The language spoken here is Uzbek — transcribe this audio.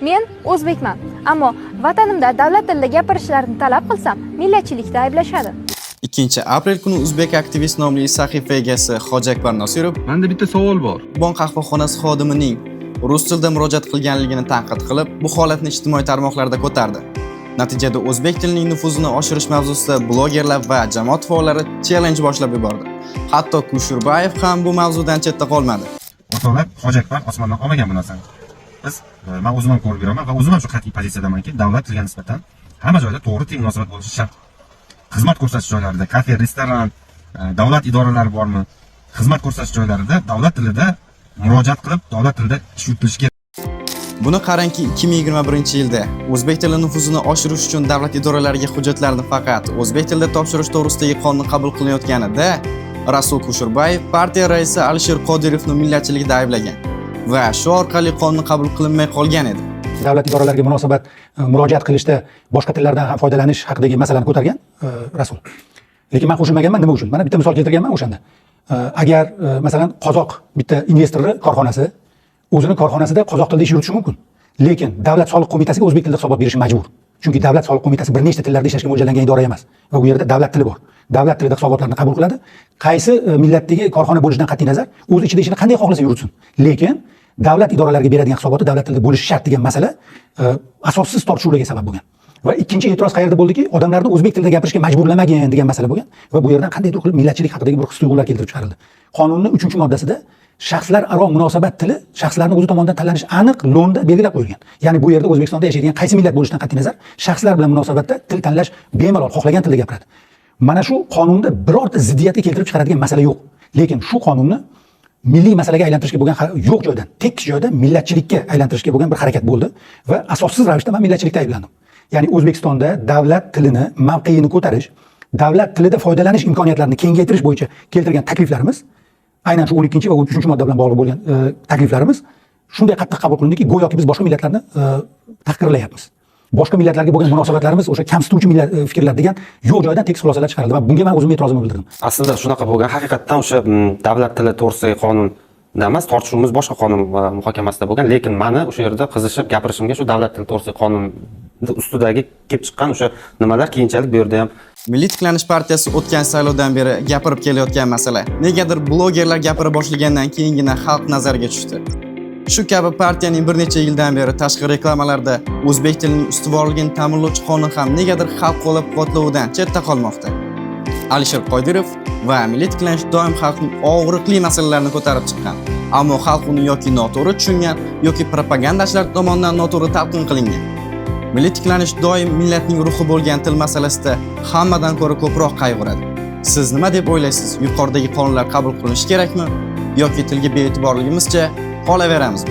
Men o'zbekman, ammo vatanimda davlat tilida gapirishlarini talab qilsam, millatchilikda ayblashadi. 2-aprel kuni O'zbek aktivist nomli sahifa egasi Hojiakbar Nosirov Menda bitta savol bor. Bon qahvaxonasi xodimining rus tilida murojaat qilganligini tanqid qilib, bu holatni ijtimoiy tarmoqlarda ko'tardi. Natijada o'zbek tilining nufuzini oshirish mavzusida blogerlar va jamoat faollari challenge boshlab yubordi. Hatto Kusherbayev ham bu mavzudan chetda qolmadi. O'rtoqlar, Hojiakbar osmondan olmagan bu narsani. Biz men o'zim ham ko'rib yuraman va o'zim ham shu qat'iy pozitsiyadamanki, davlat tiliga nisbatan hamma joyda to'g'ri teng munosabat bo'lishi shart. Xizmat ko'rsatish joylarida, kafe, restoran, davlat idoralari bormi? Xizmat ko'rsatish joylarida davlat tilida murojaat qilib, davlat tilida ish yuritish kerak. Buni qarangki, 2021-yilda o'zbek tili nufuzini oshirish uchun davlat idoralariga hujjatlarni faqat o'zbek tilida topshirish to'g'risidagi qonun qabul qilinayotganida Rasul Kusherbayev partiya raisi Alisher Qodirovni millatchilikda ayblagan va shu orqali qonun qabul qilinmay qolgan edi. Davlat idoralariga murojaat qilishda boshqa tillardan ham foydalanish haqidagi masalani ko'targan Rasul. Lekin men qo'shilmaganman, nima uchun? Mana bitta misol keltirganman o'shanda. Agar masalan qozoq bitta investori korxonasi o'zini korxonasida qozoq tilida ish yuritishi mumkin. Lekin davlat soliq qo'mitasiga o'zbek tilida hisobot berishi majbur. Chunki davlat soliq qo'mitasi bir nechta tillarda ishlashga mo'ljallangan idora emas va bu yerda davlat tili bor. Davlat tilida hisobotlarni qabul qiladi. Qaysi millatdagi korxona bo'lishidan qat'iy nazar, o'z ichida ishini qanday xohlasa yuritsin. Lekin davlat idoralariga beradigan hisoboti davlat tilida bo'lishi shart degan masala asossiz tortishuvlarga sabab bo'lgan. Va ikkinchi e'tiroz qayerda bo'ldiki, odamlarni o'zbek tilida gapirishga majburlamagin degan masala bo'lgan va bu yerdan qandaydir qilib millatchilik haqidagi bir his-tuyg'ular keltirib chiqarildi. Qonunning 3-moddasida shaxslar aro munosabat tili shaxslarning o'zi tomonidan tanlanishi aniq lo'nda belgilab qo'yilgan. Ya'ni bu yerda O'zbekistonda yashaydigan qaysi millat bo'lishidan qat'iy nazar, shaxslar bilan munosabatda til tanlash bemalol xohlagan tilda gapiradi. Mana shu qonunda birorta ziddiyatga keltirib chiqaradigan masala yo'q. Lekin shu qonunni milliy masalaga aylantirishga bo'lgan yo'q joydan, tekis joyda millatchilikka aylantirishga bo'lgan bir harakat bo'ldi va asossiz ravishda men millatchilikda ayblandim. Ya'ni O'zbekistonda davlat tilini mavqeini ko'tarish, davlat tilida foydalanish imkoniyatlarini kengaytirish bo'yicha keltirgan takliflarimiz, aynan shu 12 va 13-modda bilan bog'liq bo'lgan takliflarimiz shunday qattiq qabul qilindiki, go'yoki biz boshqa millatlarni tahqirlayapmiz. Boshqa millatlarga bo'lgan munosabatlarimiz o'sha kamsituvchi fikrlar degan yo'q joydan tekis xulosalar chiqarildi va bunga men o'zim e'tirozimni bildirdim. Aslida shunaqa bo'lgan, haqiqatdan o'sha davlat tili to'g'risidagi qonun emas, tortishuvimiz boshqa qonun muhokamasida bo'lgan, lekin meni o'sha yerda qizishib gapirishimga shu davlat tili to'g'risidagi qonun ustidagi kelib chiqqan o'sha nimalar keyinchalik bu yerda ham Milliy tiklanish partiyasi o'tgan saylovdan beri gapirib kelayotgan masala negadir blogerlar gapira boshlagandan keyingina xalq nazariga tushdi. Shu kabi partiyaning bir necha yildan beri tashqi reklamalarda o'zbek tilining ustuvorligini ta'minlovchi qonun ham negadir xalq qo'llab-quvvatlovidan chetda qolmoqda. Alisher Qodirov va Milliy tiklanish doim xalqning og'riqli masalalarini ko'tarib chiqqan. Ammo xalq uni yoki noto'g'ri tushungan yoki propagandachilar tomonidan noto'g'ri talqin qilingan. Milliy tiklanish doim millatning ruhi bo'lgan til masalasida hammadan ko'ra ko'proq qayg'uradi. Siz nima deb o'ylaysiz? Yuqoridagi qonunlar qabul qilinishi kerakmi yoki tilga be'tiborligimizcha qolaveramizmi?